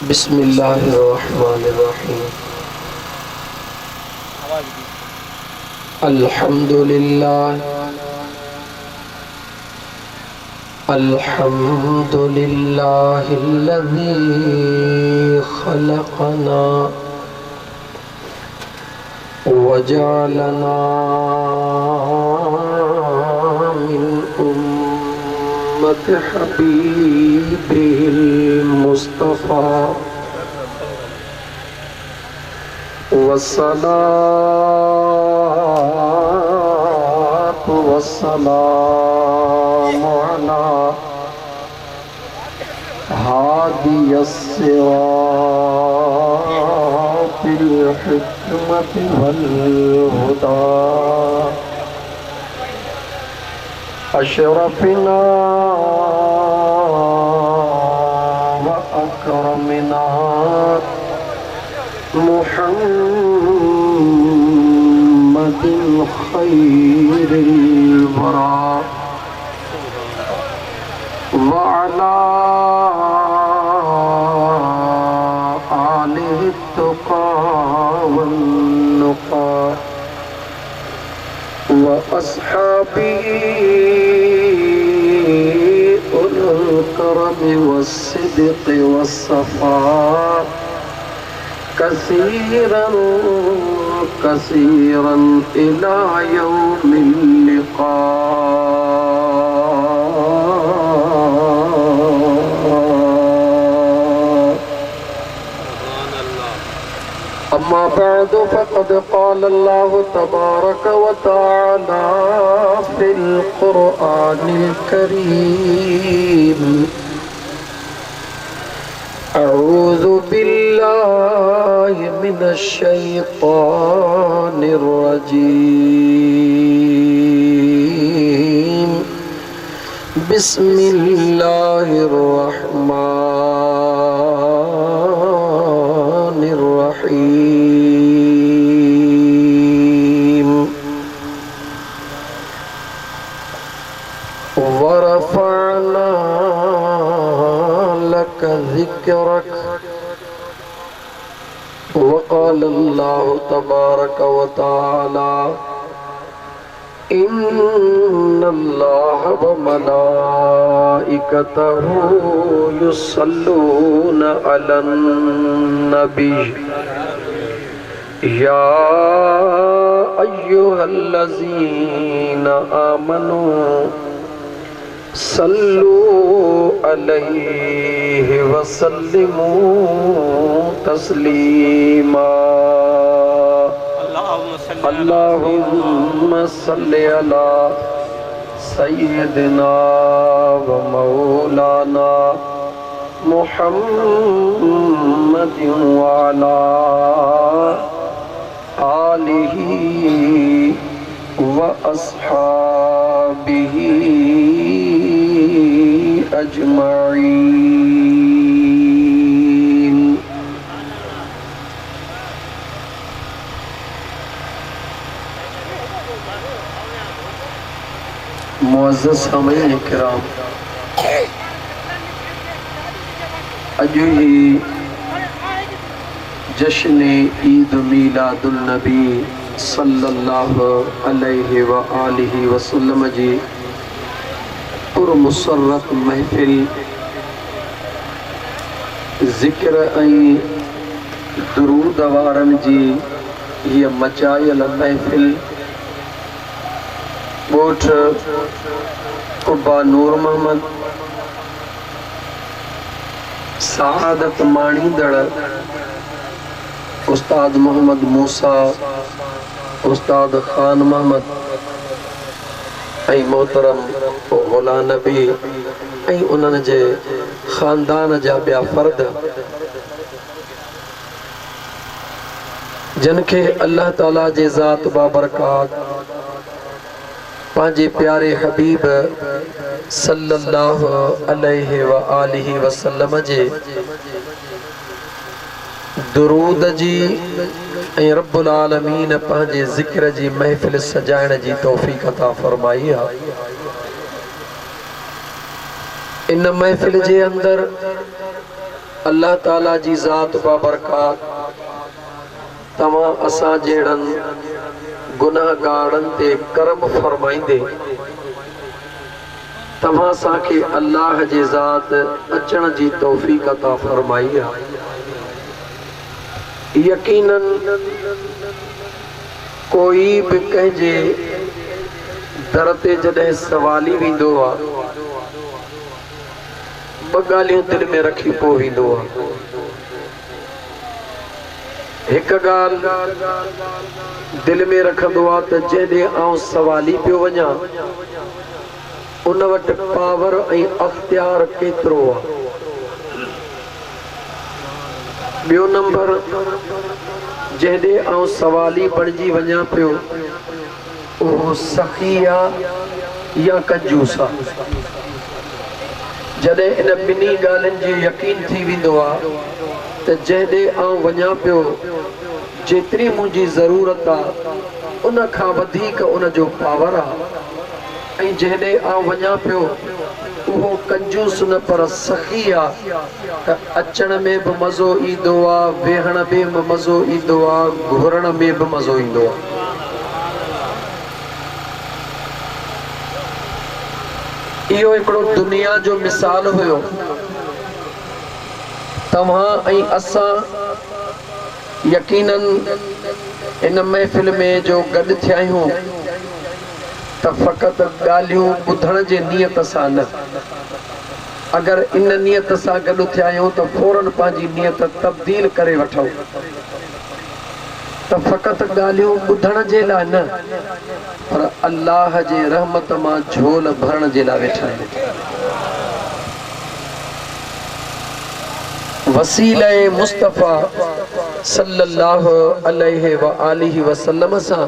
बिस्मिल्लाहिर्रहमानिर्रहीम। अल्हम्दुलिल्लाहिल्लज़ी खलक़ना वजअलना मिन उम्मति हबीबिल मुस्तफ़ा वस्सलातु वस्सलामु अला हादियस सिरातिल हिकमति वल हुदा अशरफिना व अकरमिना मुहम्मदिन खैरिल वरा व अला आलिहि तुक़ा वन नुक़ा व अस्हाबिही उल करम वस्सिद्क़ि वस्सफ़ा कसीरन कसीरन इला यौमिल लिक़ा। अम्मा बअदु फ़क़द क़ाल अल्लाहु तबारक व तआला फ़िल क़ुरआनिल करीम अऊज़ु बिल्लाहि मिनश शैतानिर रजीम बिस्मिल्लाहिर रहमानिर रहीम वरफ़अना लक ज़िक्रक वक़ाल अल्लाहु तबारक व तआला इन्नल्लाह व मलाइकतहु युसल्लूना अलन नबी या अय्युहल्लज़ीना आमनू सल्लू अलैहि वसल्लिमू तस्लीमा। अल्लाहुम्मा सल्लि अला सय्यिदिना व मौलाना मुहम्मदिन व अला आलिहि व अस्हाबिहि अजमईन। मुअज़्ज़ज़ सामीईन किराम, अॼु ही जश्न ईद मीलादुल नबी सल्लल्लाहु अलैहि व आलिहि वसल्लम जी पुरमुसर्रत महफ़िल ज़िक्र ऐं दुरूद वारनि जी हीअ मचायल महफ़िल ॻोठ कुबा नूर मोहम्मद सआदत माणींदड़ उस्ताद मोहम्मद मूसा उस्ताद खान मोहम्मद ऐं मोहतरम ग़ुलाम नबी ऐं उन्हनि जे ख़ानदान जा ॿिया फ़र्द जिन खे अल्लाह ताला जे ज़ात बाबरकात पंहिंजे प्यारे हबीब सल्लल्लाहु अलैहि व आलिहि वसल्लम जे दुरूद जी ऐं रब्बुल आलमीन पंहिंजे ज़िक्र जी महफ़िल सजाइण जी तौफ़ीक़ अता फ़रमाई आहे। इन महफिल जे अंदर अल्लाह ताला जी ज़ात बाबरकात तमां असां जहिड़न गुनाहगारन ते करम फरमाइंदे तमां असांखे अल्लाह जे ज़ात अचण जी तौफ़ीक़ अता फरमाई आहे। यकीनन कोई भी कंहिंजे दर ते जॾहिं सवाली वेंदो आहे ॿ ॻाल्हियूं दिलि में रखी पोइ वेंदो आहे। हिकु ॻाल्हि दिलि में रखंदो आहे त जॾहिं आउं सवाली पियो वञा उन वटि पावर ऐं अख़्तियार केतिरो आहे। ॿियो नंबर, जॾहिं आउं सवाली बणिजी वञा पियो उहो सखी आहे या कंजूस आहे। जॾहिं इन ॿिन्ही ॻाल्हियुनि जी यकीन थी वेंदो आहे त जॾहिं आउं वञा पियो जेतिरी मुंहिंजी ज़रूरत आहे उन खां वधीक उन जो पावर आहे। ऐं जॾहिं आउं वञा पियो उहो कंजूस न पर सखी आहे त अचण में बि मज़ो ईंदो आहे, वेहण में बि मज़ो ईंदो आहे, घुरण में बि मज़ो ईंदो आहे। इहो हिकिड़ो दुनिया जो मिसाल हुयो। तव्हां ऐं असां यकीनन इन महफ़िल में जो गॾु थिया आहियूं त फ़क़ति ॻाल्हियूं ॿुधण जे नियत सां न। अगरि इन नियत सां गॾु थिया आहियूं त फौरन पंहिंजी नियत तब्दील करे वठूं त फ़क़ति ॻाल्हियूं ॿुधण जे लाइ न पर अल्लाह जे रहमत मां झोल भरण जे लाइ वेठा आहियूं। वसीले मुस्तफ़ा सल्लल्लाहु अलैहि व आलिहि वसल्लम सां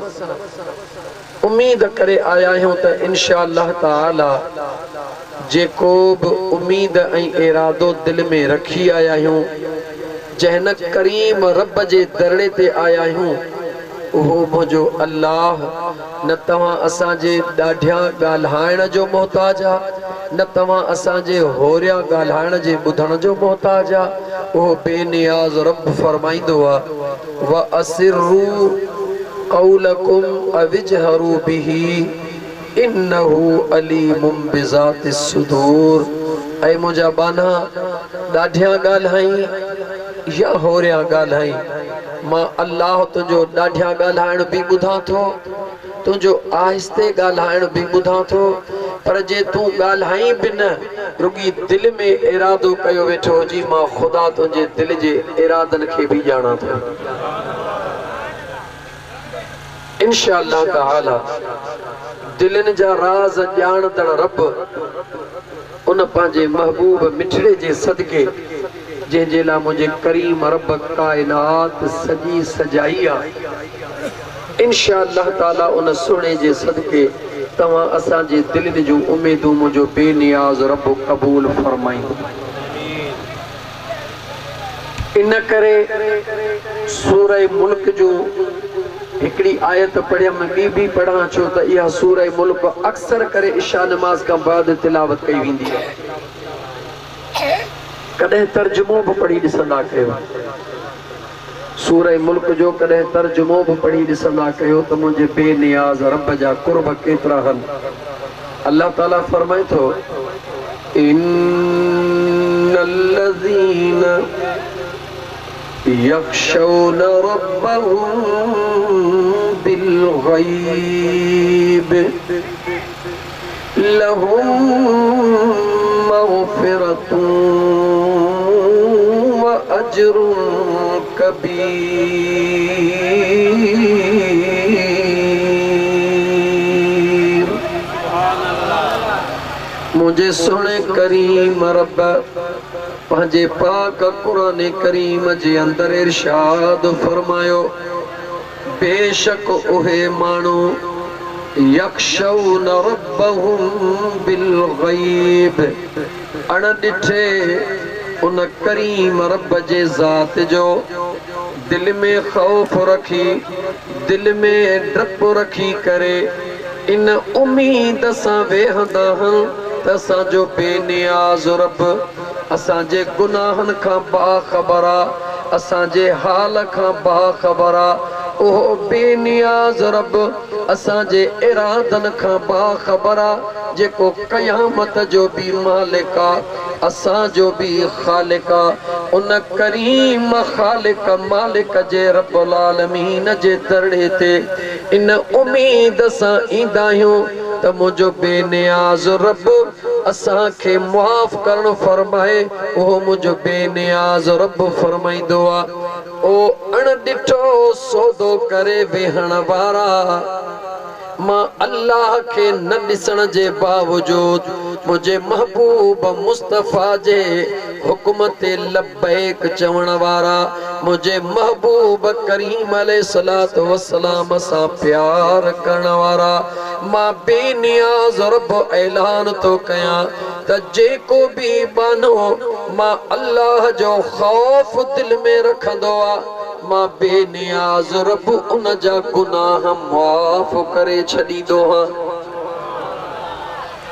उम्मीद करे आया आहियूं त इंशा अल्लाह ताला जेको बि उम्मीद ऐं इरादो दिलि में रखी आया आहियूं जंहिं करीम रब जे दरड़े ते आया आहियूं उहो मुंहिंजो अल्लाह न तव्हां असांजे ॾाढिया ॻाल्हाइण जो मोहताज आहे न तव्हां असांजे होरिया ॻाल्हाइण जे ॿुधण जो मोहताज आहे। उहो बेनियाज़ रब फरमाईंदो आहे व असिरू क़ौलकुम अविजहरू बिही इन्नहु अलीमुम बिज़ातिस सुदूर। ऐं मुंहिंजा बाना ॾाढिया ॻाल्हाई या होरिया ॻाल्हाई मां अल्लाह तुंहिंजो ॾाढिया ॻाल्हाइण बि ॿुधां थो, तुंहिंजो आहिस्ते ॻाल्हाइण बि ॿुधां थो, पर जे तूं ॻाल्हाई बि न रुॻी दिलि में इरादो कयो वेठो हुजी मां ख़ुदा तुंहिंजे दिलि जे इरादनि खे बि ॼाणा थो। इंशा अल्लाह ताला दिलनि जा राज़ ॼाणंदड़ रब उन पंहिंजे महबूब मिठड़े जे सदके जंहिंजे लाइ मुंहिंजे करीम रब काइनात सजी सजाई आहे इंशा अल्लाह ताला उन सुहिणे जे सदके तव्हां असांजे दिलनि जूं उमेदूं मुंहिंजो बेनियाज़ रब क़बूल फरमाईंदो। इन करे सूरह मुल्क जो हिकिड़ी आयत पढ़ियमि ॿी बि पढ़ां छो त इहा सूरह मुल्क अक्सर करे इशा नमाज़ खां बाद तिलावत कई वेंदी आहे। कॾहिं तर्जुमो बि पढ़ी ॾिसंदा कयो सूरह मुल्क जो, कॾहिं तर्जुमो बि पढ़ी ॾिसंदा कयो त मुंहिंजे बेनियाज़ रब जा कुर्ब केतिरा आहिनि। अल्लाह ताला फरमाए थो इन्नल्लज़ीना यख्शौना रब्बहुम बिलग़ैब लहुम मग़फ़िरतुन व अज्रुन कबीर। मुझे सुने करीम रब पंहिंजे पाक कुरान करीम जे अंदर इरशाद फरमायो बेशक उहे माण्हू यख्शौन रब्बहुम बिलग़ैब अण ॾिठे उन करीम रब जे ज़ात जो दिल में ख़ौफ़ रखी दिल में डप रखी करे इन उम्मीद सां वेहंदा आहिनि त असांजो बेनियाज़ रब असांजे गुनाहन खां बाख़बर आ, असांजे हाल खां बाख़बर आ। ओहो बेनियाज़ रब असांजे इरादन खां बाख़बर आ, जेको क़यामत जो भी मालिक आ, असांजो भी ख़ालिक आ। उन करीम ख़ालिक मालिक जे रब्बुल आलमीन जे दरड़े ते इन उम्मीद सां ईंदा आहियूं त मुंहिंजो बेनियाज़ रब असांखे मुआफ़ करण फरमाए। उहो मुंहिंजो बेनियाज़ रब फरमाईंदो आ, ओ अणॾिठो सौदो करे वेहण वारा, मां अल्लाह के न ॾिसण जे बावजूद मुझे महबूब मुस्तफ़ा जे हुक्म ते लब्बैक चवण वारा, मुझे महबूब करीम अलैहिस्सलातु वस्सलाम सां प्यार करण वारा, मां बेनियाज़ रब ऐलान तो कयां त जेको भी बानो मां अल्लाह जो खौफ दिल में रखंदो आ, मां बेनियाज़ रब उन जा गुनाह माफ़ करे छॾींदो हां।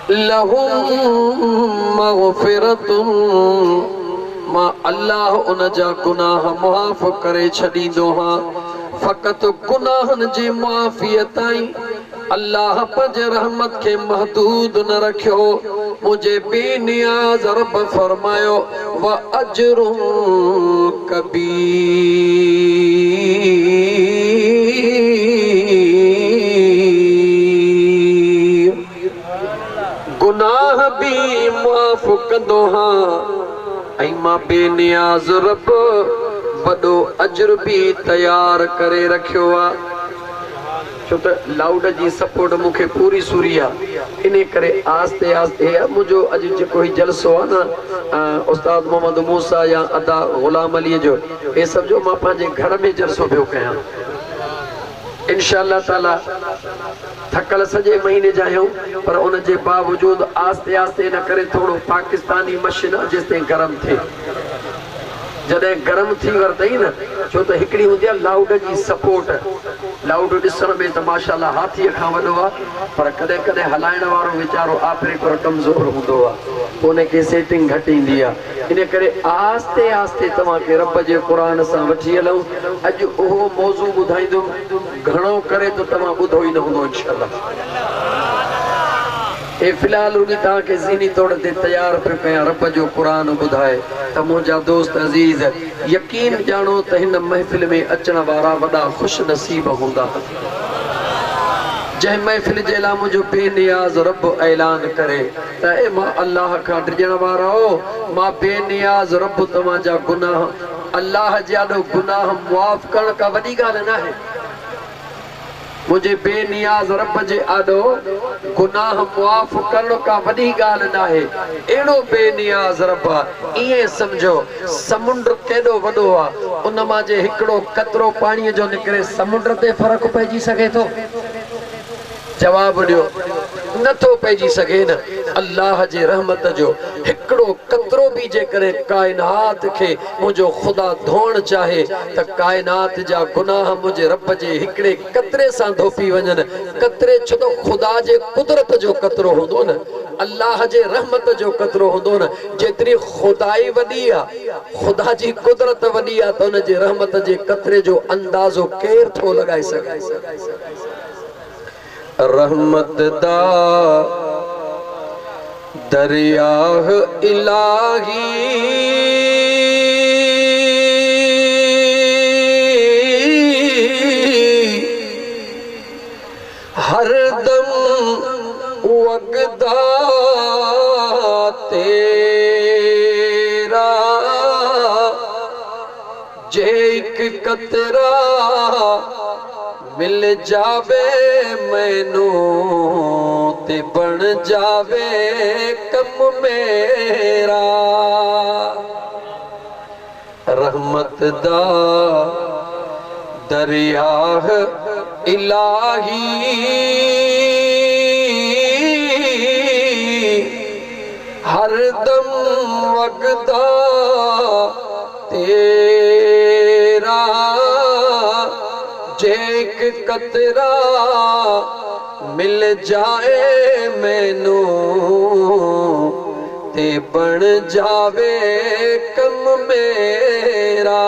लहुम मग़फ़िरतुन, मां अल्लाह उन जा गुनाह माफ़ करे छॾींदो हां। फ़क़त गुनाहन जी माफ़ीअ ताईं अल्लाह पंहिंजे रहमत के महदूद न रखियो। मुझे बेनियाज़ रब फरमायो व अजरुन कबीर, गुनाह भी माफ़ कंदो हां, ऐं मां बेनियाज़ रब वॾो अजर भी तैयार करे रखियो आ। छो त लाउड जी सपोर्ट मूंखे पूरी सूरी आहे, इन करे आस्ते आस्ते मुंहिंजो अॼु जेको ही जलसो आहे न उस्ताद मोहम्मद मूसा या अदा ग़ुलाम अलीअ जो, हे सभु जो मां पंहिंजे घर में जलसो पियो कयां। इंशाअल्लाह ताला थकल सॼे महीने जा आहियूं, पर उन जे बावजूद आस्ते आस्ते न करे थोरो पाकिस्तानी मशीन जेसिताईं गरम थिए, जॾहिं गरम थी वरतई न, छो त हिकिड़ी हूंदी आहे लाउड जी सपोर्ट। लाउड ॾिसण में त माशाअल्लाह हाथीअ खां वॾो आहे, पर कॾहिं कॾहिं हलाइण वारो वीचारो आफ़रीक और कमज़ोर हूंदो आहे, पोइ उनखे सेटिंग घटि ईंदी आहे। इन करे आस्ते आस्ते तव्हांखे रब जे क़ुरान सां वठी हलूं। अॼु उहो मौज़ू ॿुधाईंदुमि, घणो करे त तव्हां ॿुधो ई न हूंदो इंशाअल्लाह। ए फिलहाल रुॻी तव्हांखे ज़ीनी तौर ते तयारु पियो कयां रब जो क़ुरान ॿुधाए त मुंहिंजा दोस्त अज़ीज़ यकीन ॼाणो त हिन महफ़िल में अचण वारा वॾा ख़ुशि नसीब हूंदा। जंहिं महफ़िल जे लाइ मुंहिंजो बेनियाज़ रब ऐलान करे त ए मां अल्लाह खां डिॼण वारा हो, मां बेनियाज़ रब तव्हांजा गुनाह, अल्लाह जे आॾो गुनाह मुआफ़ करण का वॾी ॻाल्हि न आहे। मुझे बेनियाज़ रब जे आॾो गुनाह मुआफ़ करण का वॾी ॻाल्हि न आहे। अहिड़ो बेनियाज़ रब आहे, ईअं सम्झो समुंड केॾो वॾो आहे, उन मां जे हिकिड़ो कतरो पाणीअ जो निकिरे, समुंड ते फ़र्क़ु पइजी सघे थो? जवाब ॾियो, नथो पइजी सघे न। अल्लाह जे रहमत जो हिकिड़ो कतरो भी जेकॾहिं काइनात खे मुंहिंजो ख़ुदा धोअण चाहे त काइनात जा गुनाह मुंहिंजे रब जे हिकिड़े कतरे सां धोपी वञनि। कतरे छो त ख़ुदा जे कुदरत जो कतरो हूंदो न, अल्लाह जे रहमत जो कतरो हूंदो न। जेतिरी ख़ुदाई वॾी आहे, ख़ुदा जी कुदरत वॾी आहे, त उन जे रहमत जे कतरे जो अंदाज़ो केरु थो लॻाए सघे। रहमत दा दरियाह इलाही हरदम वगदा तेरा, जे एक कतरा मिल जावे मैनू ते बन जावे कम मेरा। रहमत दा दरियाह इलाही हरदम वगदा तेरा, जे एक कतरा मिल जाए मैनू ते बन जावे कम मेरा।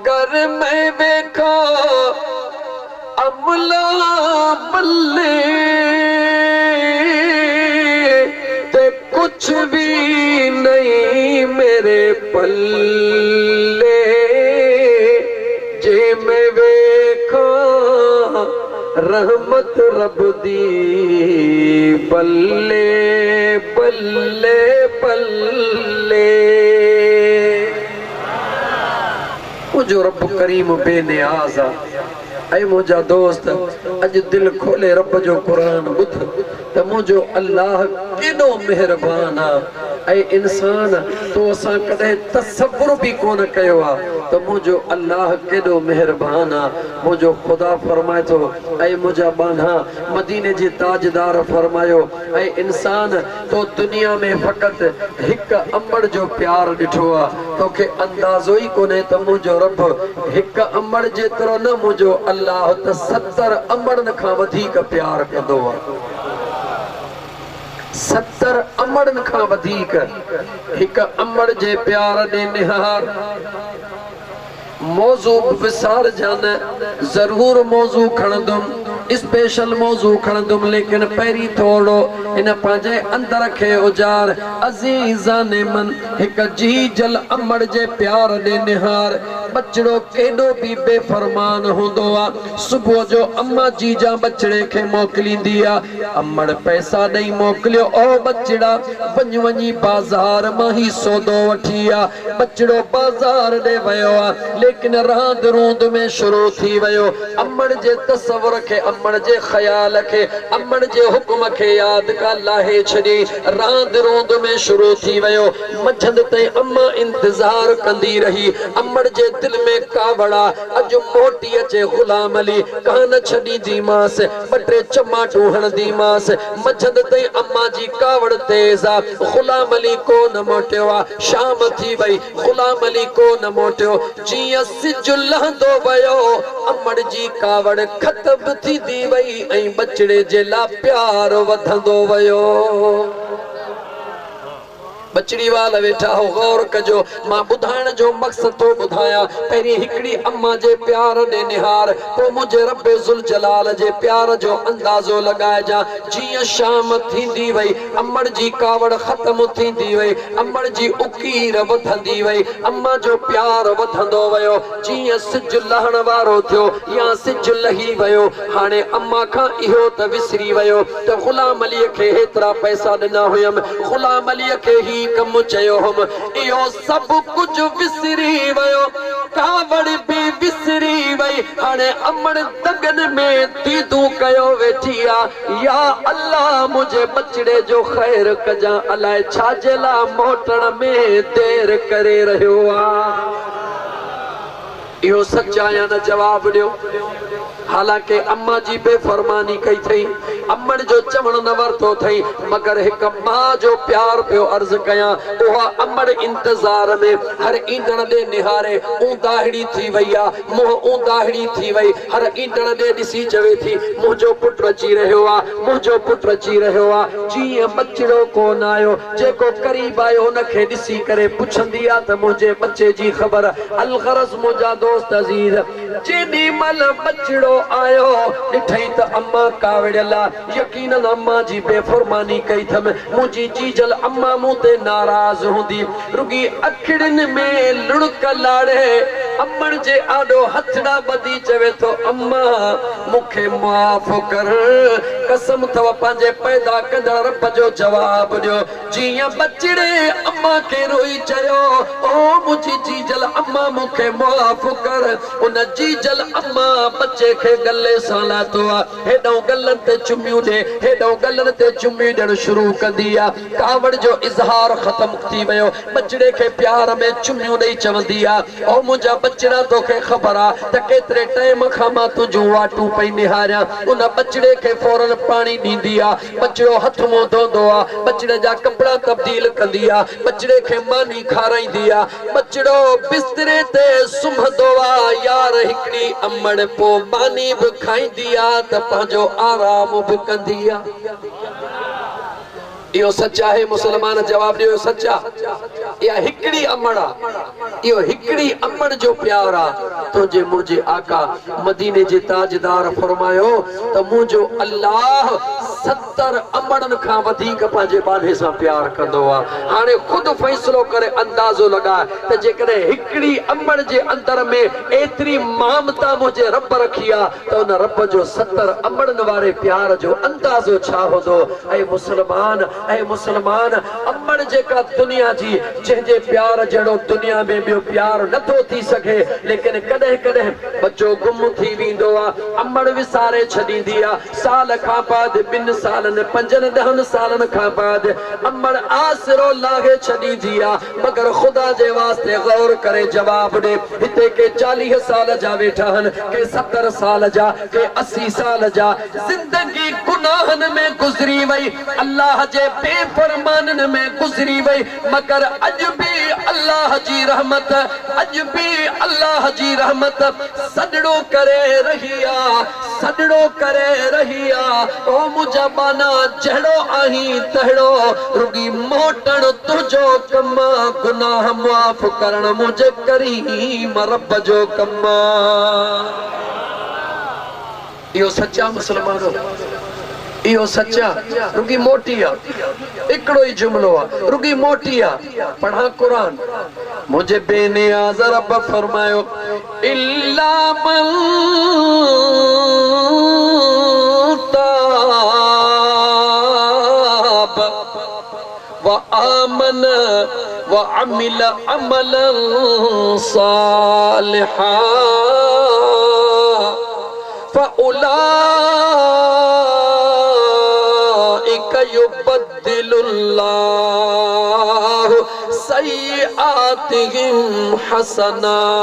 गर मैं वेखा अमला बल्ले ते कुछ भी नहीं मेरे पल्ले। जे मैं वेखा रहमत रब दी बल्ले बल्ले बल्ले। मुझो रब करीम बेनियाज़ आ। ऐ मुझा दोस्त अज दिल खोले रब जो कुरान बुध त मुझो अल्लाह केॾो मेहरबान आ। ऐ इंसान तो असां कदे तसव्वुर भी कोन कयो आ त मुझो अल्लाह केॾो मेहरबान आ। मुझो खुदा फरमाए थो ऐ मुझा बाना मदीने जे ताजदार फरमायो ऐ इंसान तो दुनिया में फ़क़त हिक अमड़ जो प्यार ॾिठो आ। तोखे अंदाज़ो ई कोन्हे त मुझो रब हिक अमड़ जेतिरो न मुझो अल्लाह त 70 अमड़न खां वधीक प्यार कंदो आ। 70 अमड़न खां वधीक हिक अमड़ जे प्यार ॾे निहार। मौजू विसार जान जरूर मौजू खणंदुम स्पेशल मौजू खणंदुम लेकिन पहिरीं थोड़ो इन पंहिंजे अंदर खे उजार। अज़ीज़ान मन हिक जी जल अमड़ जे प्यार ॾे निहार। बचड़ो केॾो भी बेफरमान हूंदो आ सुबुह जो अम्मा जीजा बचड़े खे मोकिलींदी आ। अमड़ पैसा ॾेई मोकिलियो ओ बचड़ा वञ वञी बाज़ार मां ही सौदो वठी आ। बचड़ो बाज़ार ॾे वियो आ लेकिन रांद रूंद में शुरू थी वियो। अमड़ जे तसव्वुर खे अमड़ जे ख्याल खे अमड़ जे हुक्म खे याद का लाहे छॾी रांद रूंद में शुरू थी वियो। मंझंदि ताईं अम्मा इंतज़ार कंदी रही। अमड़ जे दिल में कावड़ा अज मोटी अचे गुलाम अली कान छॾींदीमांस ॿ टे चमाटूं हणंदीमांस। मंझंदि ताईं अम्मा जी कावड़ तेज़ आ। गुलाम अली कोन मोटियो आ। शाम थी वई गुलाम अली कोन मोटियो। जीअं सिज लहंदो वियो अमड़ जी कावड़ ख़तम थींदी वई ऐं बचड़े जे लाइ प्यार वधंदो वियो। बचड़ी वाल वेठा हो गौर कजो मां ॿुधाइण जो मक़सद तो ॿुधायां। पहिरीं हिकड़ी अम्मा जे प्यार ॾे निहार पोइ मुंहिंजे रब्बे ज़ुल जलाल जे प्यार जो अंदाज़ो लॻाइजां। जीअं शाम थींदी वई अमड़ जी कावड़ ख़त्म थींदी वई अमड़ जी उकीर वधंदी वई अम्मा जो प्यार वधंदो वियो। जीअं सिज लहण वारो थियो या सिज लही वियो हाणे अम्मा खां इहो त विसरी वियो त गुलाम अलीअ खे हेतिरा पैसा ॾिना हुयमि गुलाम अलीअ खे ही कम चयो हम इहो सब कुछ विसरी वियो कावड़ भी विसरी वई। हाणे अमड़ दगन में दीदू कयो वेठी आ या अल्लाह मुझे बचड़े जो खैर कजा अलाए छाजे ला मोटण में देर करे रहियो आ। इहो सच्चा या न जवाब ॾियो। हालांकि अम्मा जी बेफरमानी कई थई अमड़ जो चवण न वरतो थई मगर हिक मां जो प्यार पियो अर्ज कयां। उहा अमड़ इंतजार में हर ईंदड़ ॾे निहारे ऊंदाहिड़ी थी वई आ मुंहुं ऊंदाहिड़ी थी वई हर ईंदड़ ॾे ॾिसी चवे थी मुंहिंजो पुटु अची रहियो आ मुंहिंजो पुटु अची रहियो आ। जीअं बचड़ो कोन आयो जेको करीब आयो हुनखे ॾिसी करे पुछंदी आ त मुंहिंजे बच्चे जी ख़बर। अलगरज़ मुंहिंजा दोस्त अज़ीज़ जेॾी महिल बचड़ो आयो ॾिठई त अम्मा कावड़ियल आ। यकीनन अम्मा जी बेफरमानी कई थम मुंहिंजी जीजल अम्मा मूं ते नाराज़ हूंदी रुगी अखिड़ियुनि में लुणक लाड़े अमड़ जे आॾो हथड़ा ॿधी चवे थो अम्मा मूंखे माफ़ कर कसम अथव पंहिंजे पैदा कंदड़ रब जो जवाब ॾियो। जीअं बचड़े अम्मा खे रोई चयो ओ मुंहिंजी जीजल अम्मा मूंखे माफ़ कर उन जीजल अम्मा बच्चे खे गले सां लाथो आ हेॾो गलनि ते चुमियूं ॾे हेॾो गलनि ते चुमियूं ॾियणु शुरू कंदी आ। कावड़ जो इज़हार ख़त्म थी वियो बचड़े खे प्यार में चुमियूं ॾेई चवंदी आ ओ मुंहिंजा बचड़ा तोखे ख़बर आ त केतिरे टाइम खां मां तुंहिंजूं वाटूं पई निहारियां। उन बचड़े खे फौरन पाणी ॾींदी आ बचड़ो हथ मुंहुं धोईंदो आ बचड़े जा कपिड़ा कपड़ा तब्दील कंदी आ, बचड़े खे मानी खाराईंदी आ, बचड़ो बिस्तरे ते सुम्हंदो आ, यार हिकड़ी अमड़ पो मानी भी खाईंदी आ त पंहिंजो आराम भी कंदी आ। इहो सच्चा है मुसलमान जवाब दियो सच्चा। या हिकड़ी अमड़ा, इहो हिकड़ी अमड़ जो प्यार आ। तुझे मुझे आका मदीने जे ताजदार फरमायो त मुझो अल्लाह 70 अमड़न खां वधीक पंहिंजे बाने सां प्यार कंदो आ। हाणे खुद फैसलो करे अंदाजो लगा त जेकॾहिं हिकड़ी अमड़ जे अंदर में एतरी ममता मुझे रब रखी आ त उन रब जो 70 अमड़न वारे प्यार जो अंदाजो छा होंदो। ऐ मुसलमान अमड़ जेका दुनिया जी जंहिंजे प्यार जहिड़ो दुनिया में ॿियो प्यार नथो थी सघे, लेकिन कॾहिं कॾहिं बच्चो गुम थी वेंदो आहे, अमड़ विसारे छॾींदी आहे। साल खां बाद 2 सालनि 5-10 सालनि खां बाद अमड़ आसरो लाहे छॾींदी आहे। मगर ख़ुदा जे वास्ते गौर करे जवाब ॾे। हिते के 40 साल जा वेठा आहिनि, के 70 साल जा, के 80 साल जा। ज़िंदगी गुनाहनि में गुज़री वई, अल्लाह जे बेफरमानन में गुज़री वई, मगर अज भी अल्लाह जी रहमत, अज भी अल्लाह जी रहमत सदड़ो करे रही आ, सदड़ो करे रही आ। ओ मुझा बाना जहड़ो आही तहड़ो, रुगी मोटण तुझो कमा, गुनाह माफ करण मुझे करीम रब जो कमा। इहो सच्चा मुसलमानो, इहो सच्चा रुगी मोटी आ। एकड़ो ही जुमलो आ, रुगी मोटी आ। पढ़ा कुरान, मुझे बेनियाज़ रब फरमायो इल्ला मन ताब व आमन व अमिल अमलन सालिहा फउला युबद्दिलुल्लाहु सय्यिआतिहिम हसनात।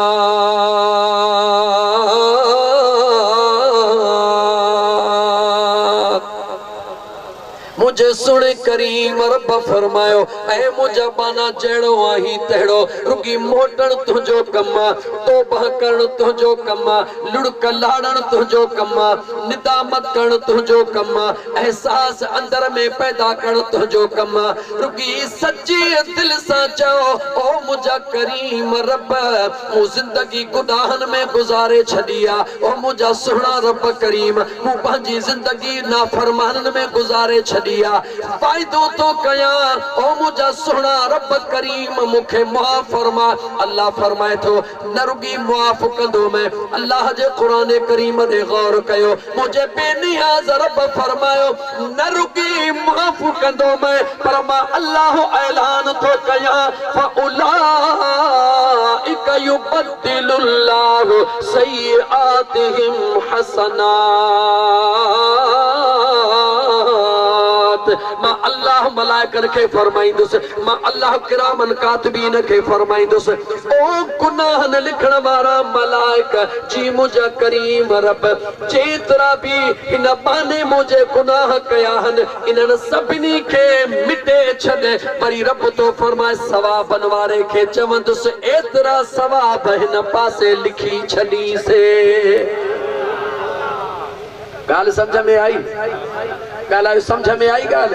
मुझे सुन करीम रब फरमायो ऐ मुझा बाना जड़ो आही तहड़ो, रुगी मोटन तुझो कमा, तौबा करण तुझो कमा, लुड़क लाड़न तुझो कमा, निदामत करण तुझो कमा, एहसास अंदर में पैदा करण तुझो कमा। रुगी सच्ची दिल सा चओ ओ मुझा करीम रब, मु जिंदगी गुनाहन में गुजारे छड़िया। ओ मुझा सुहना रब करीम, मु पंहिंजी जिंदगी नाफरमानन में गुजारे छड़िया। फायदो तो कया ओ मुझा सुहना रब करीम मुखे माफ फरमा। अल्लाह फरमाए थो न रुगी माफ कंदो मैं, अल्लाह जे कुरान करीम दे गौर कयो। मुझे बेनियाज़ रब फरमायो न रुगी माफ कंदो मैं, पर मां अल्लाह ऐलान तो कया फउलाइक युबद्दिलुल्लाहु सय्यिआतिहिम हसनात। मां अल्लाह मलाइकन के फरमाइंदुस, मां अल्लाह किरामन कातिबीन के फरमाइंदुस ओ गुनाहन लिखण वारा मलाइक जी मुझा करीम रब जेतरा भी इन बाने मुझे गुनाह कया हन इनन सभिनी के मिटे छॾे। वरी रब तो फरमाए सवाबन वारे के चवंदुस एतरा सवाब हिन पासे लिखी छॾी से। गाल समझ में आई? गाल समझ में आई? गाल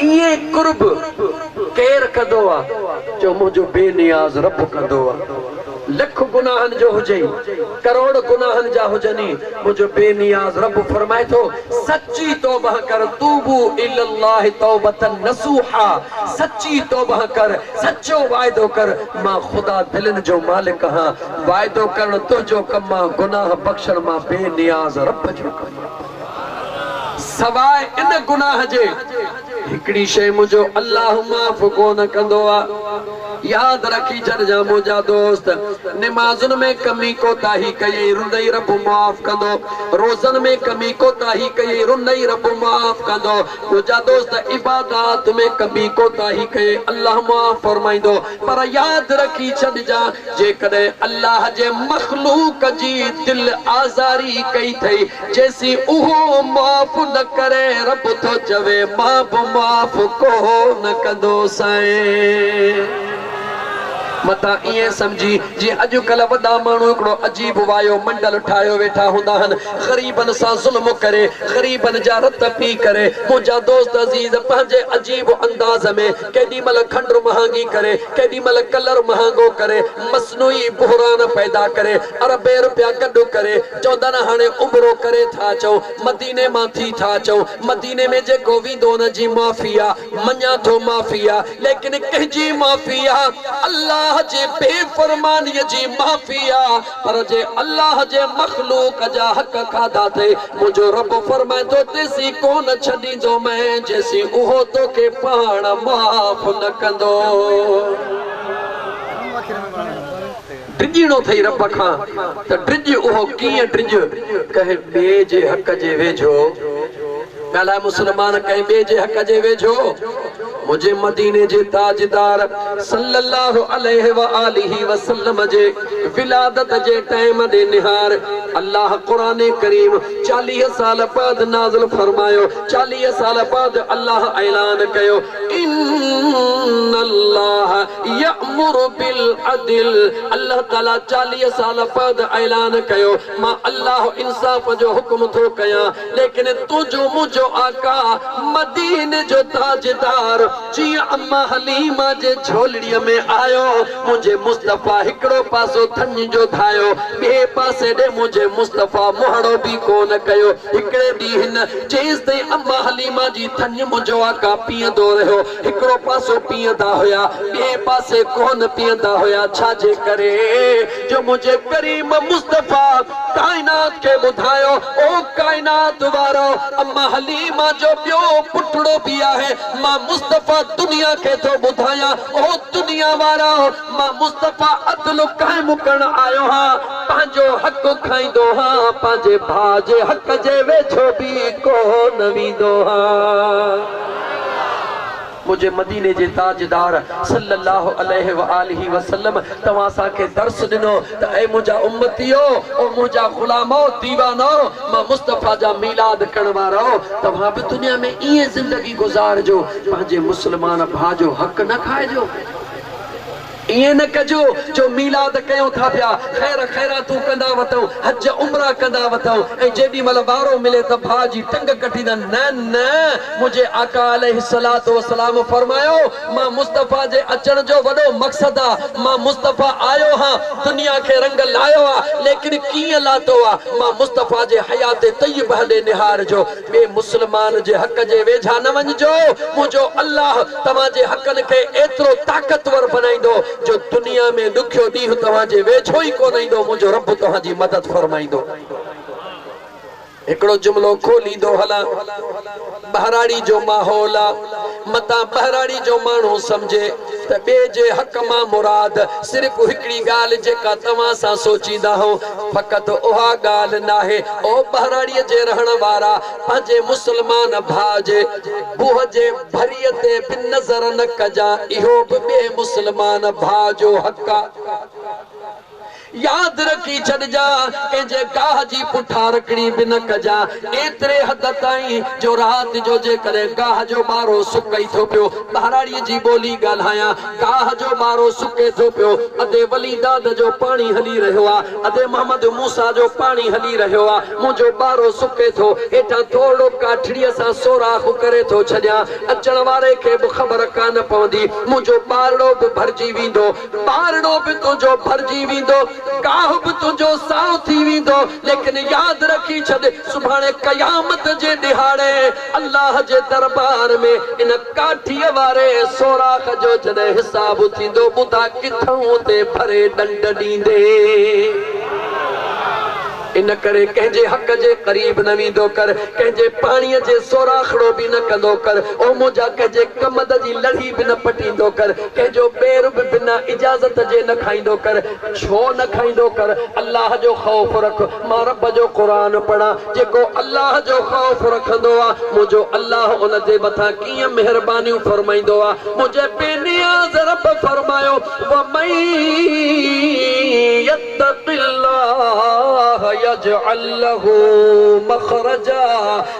ये कुर्ब केर कंदो आ जो मुझो बेनियाज रब कंदो आ। लख गुनाहन जो हुजे, करोड़ गुनाहन जा हुजनी, मुझो बेनियाज रब फरमाए थो सच्ची तौबा कर, तूबू इल्लल्लाह तौबतन नसूहा। सच्ची तौबा कर, सच्चो वायदो कर, मां खुदा दिलन जो मालिक हां। वायदो करण तुझो कमा, गुनाह बख्शण मां बेनियाज रब जो कम। सवाए इन गुनाह जे हिकड़ी शे मुझो अल्लाह माफ कोन कंदो आ। याद रखी छॾिजां मुंहिंजा दोस्त, नमाज़ुनि में कमी कोताही कई रुंदई रब माफ़ कंदो, रोज़नि में कमी कोताही कई रुंदई रब माफ़ कंदो। मुंहिंजा दोस्त इबादत में कमी कोताही कई अल्लाह माफ़ फरमाईंदो। पर याद रखी छॾिजां जेकॾहिं अल्लाह जे मख़लूक जी दिल आज़ारी कई थई जेसी उहो माफ़ न करे रब तो चवे मां बि माफ़ को न कंदो साईं। मता इएं समझी जी अॼुकल्ह वॾा माण्हू हिकिड़ो अजीब वायो मंडल ठाहियो वेठा हूंदा आहिनि, ग़रीबनि सां ज़ुल्म करे, ग़रीबनि जा रत पी करे। मुंहिंजा दोस्त अज़ीज़ पंहिंजे अजीब अंदाज़ में केॾी महिल खंडु महांगी करे, केॾी महिल कलर महांगो करे, मसनूई बुहरान पैदा करे, अरबे रुपया गॾु करे, चवंदा आहिनि हाणे उमिरो करे था अचूं, मदीने मां थी था अचूं। मदीने में जेको वेंदो उन जी माफ़ी आहे, मञा थो माफ़ी आहे, लेकिन कंहिंजी माफ़ी आहे? अल्लाह जे बेफरमानीअ जी माफ़ी आहे। पर जे अल्लाह जे मख़लूक जा हक़ खाधा थे, मुंहिंजो रब फरमाए थो तेसी कोन छॾींदो मैं जेसी उहो तोखे पाण माफ़ न कंदो। ड्रिजणो थई रब खां त ड्रिज उहो कीअं ड्रिज कहे ॿिए जे हक़ जे वेझो ॻाल्हाए मुस्लमान कहे ॿिए जे हक़ जे वेझो। मुझे मदीने जे ताजदार सल्लल्लाहु अलैहि व आलिहि वसल्लम जे विलादत जे टाइम दे निहार अल्लाह कुरान करीम 40 साल बाद नाज़िल फरमायो। 40 साल बाद अल्लाह ऐलान कयो इन्नल्लाह यअमुरु बिल अदल। अल्लाह ताला 40 साल बाद ऐलान कयो मां अल्लाह इंसाफ जो हुक्म थो कयां, लेकिन तुझो मुझो आका मदीने जो ताजदार जी अम्मा हलीमा जे झोलड़ीअ में आयो। मुझे मुस्तफा हिकड़ो पासो थन जो धायो, ॿिए पासे ॾे मुझे मुस्तफा मोहड़ो भी कोन कयो। हिकड़े ॾींहुं हिन जेंस ताईं अम्मा हलीमा जी थन मुंहिंजो आका पीअंदो रहियो, हिकड़ो पासो पीअंदा हुया, ॿिए पासे कोन पीअंदा हुया। छाजे करे? जो मुझे करीम मुस्तफा कायनात के ॿुधायो ओ कायनात वारो अम्मा हलीमा जो ॿियो पुटड़ो भी आहे। मां मुस्तफा दुनिया के तो ॿुधायां ओ दुनिया वारा मां मुस्तफा अदल कायम करण आयो हां, पंहिंजो हक़ खाईंदो हां, पंहिंजे भाउ जे हक़ जे वेझो भी कोन वेंदो हां। मुझे मदीने जे ताजदार सल्लल्लाहु अलैहि व आलिहि वसल्लम तव्हां असांखे दर्स ॾिनो त ऐ मुंहिंजा उम्मतियो ओ मुंहिंजा ग़ुलामो दीवानो मां मुस्तफा जा मीलाद करण वारो तव्हां बि दुनिया में ईअं ज़िंदगी गुज़ारजो, पंहिंजे मुस्लमान भाउ जो हक़ न खाइजो। इए न कजो जो मीलाद कयो था पिया खैर खैरातू कंदा वतऊं, हज उमरा कंदा वतऊं ऐं जेॾी महिल वारो मिले त भाउ जी टंग कटींदा। न न, मुझे आका अलैहिस्सलातु वस्सलाम फरमायो मां मुस्तफा जे अचण जो वॾो मक़सद आहे। मां मुस्तफा आयो हां, दुनिया खे रंग लायो आहे, लेकिन कीअं लातो आहे? मां मुस्तफा जे हयात तय्यबह ॾे निहार जो। ॿिए मुस्लमान जे हक़ जे वेझा न वञिजो। मुंहिंजो अल्लाह तव्हां जे हक़नि खे एतिरो ताक़तवर बनाईंदो जो दुनिया में दुखियो ॾींहुं तव्हां जे वेझो ई कोन ईंदो। मुंहिंजो रब तव्हां जी मदद फरमाईंदो। हिकिड़ो जुमिलो खोलींदो हलां, बहराड़ी जो माहौल आहे। मता बहराड़ी जो माण्हू समझे त ॿिए जे हक़ मां मुराद सिर्फ़ हिकिड़ी ॻाल्हि जेका तव्हां सां सोचींदा हो फ़क़ति उहा ॻाल्हि नाहे। ओ बहराड़ीअ जे रहण वारा पंहिंजे मुस्लमान भाउ जे बूह जे भरीअ ते बि नज़र न कजां, इहो बि ॿिए मुस्लमान भाउ जो हक़ आहे। याद रखी छॾिजा कंहिंजे गाह जी पुठा रखड़ी बि न कजा। एतिरे हद ताईं जो राति जो जेकॾहिं गाह जो ॿारो सुकई थो पियो, बहराड़ीअ जी ॿोली ॻाल्हायां, गाह जो ॿारो सुके थो पियो, अदे वली दाद जो पाणी हली रहियो आहे, अदे मोहम्मद मूसा जो पाणी हली रहियो आहे, मुंहिंजो ॿारो सुके थो, हेठां थोरो काठड़ीअ सां सोराख़ करे थो छॾियां, अचण वारे खे बि ख़बर कान पवंदी, मुंहिंजो ॿारड़ो बि भरिजी वेंदो, ॿारड़ो बि तुंहिंजो भरिजी वेंदो, गाह भी तुझो साओ थी वेंदो। लेकिन याद रखी छॾ सुभाणे क़यामत जे ॾिहाड़े अल्लाह जे दरबार में इन काठीअ वारे सोराख़ जो जॾहिं हिसाब थींदो, ॿुधा किथां ते भरे ॾंड ॾींदे। इन करे कंहिंजे हक़ जे क़रीब न वेंदो कर, कंहिंजे पाणीअ जे सोराखड़ो बि न कंदो कर, ओ मुंहिंजा कंहिंजे कमद जी लड़ी बि न पटींदो कर, कंहिंजो पेर बि बिना इजाज़त जे न खाईंदो कर। छो न खाईंदो कर? अल्लाह जो ख़ौफ़ रख। मां रब जो क़ुरान पढ़ा, जेको अल्लाह जो ख़ौफ़ रखंदो आहे मुंहिंजो अल्लाह उन जे मथां कीअं महिरबानियूं फरमाईंदो आहे। मुंहिंजे बेनियाज़ रब फरमायो वमन यत्तक़िल्लाह यजअल लहू मख़रजा।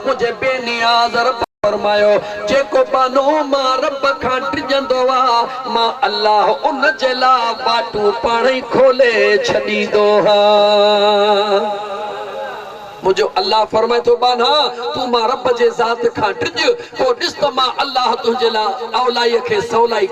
मुंहिंजे बेनियाज़ रब फरमायो जेको बानो मां रब खां टिजंदो आहे मां अल्लाह उन जे लाइ बाटू पाण ई खोले छॾींदो आहे। मुझे अल्लाह फरमाए तो बाना तू मां रब जे ज़ात खां टिज, पोइ ॾिस त मां अल्लाह तुंहिंजे लाइ औलाई खे सवलाई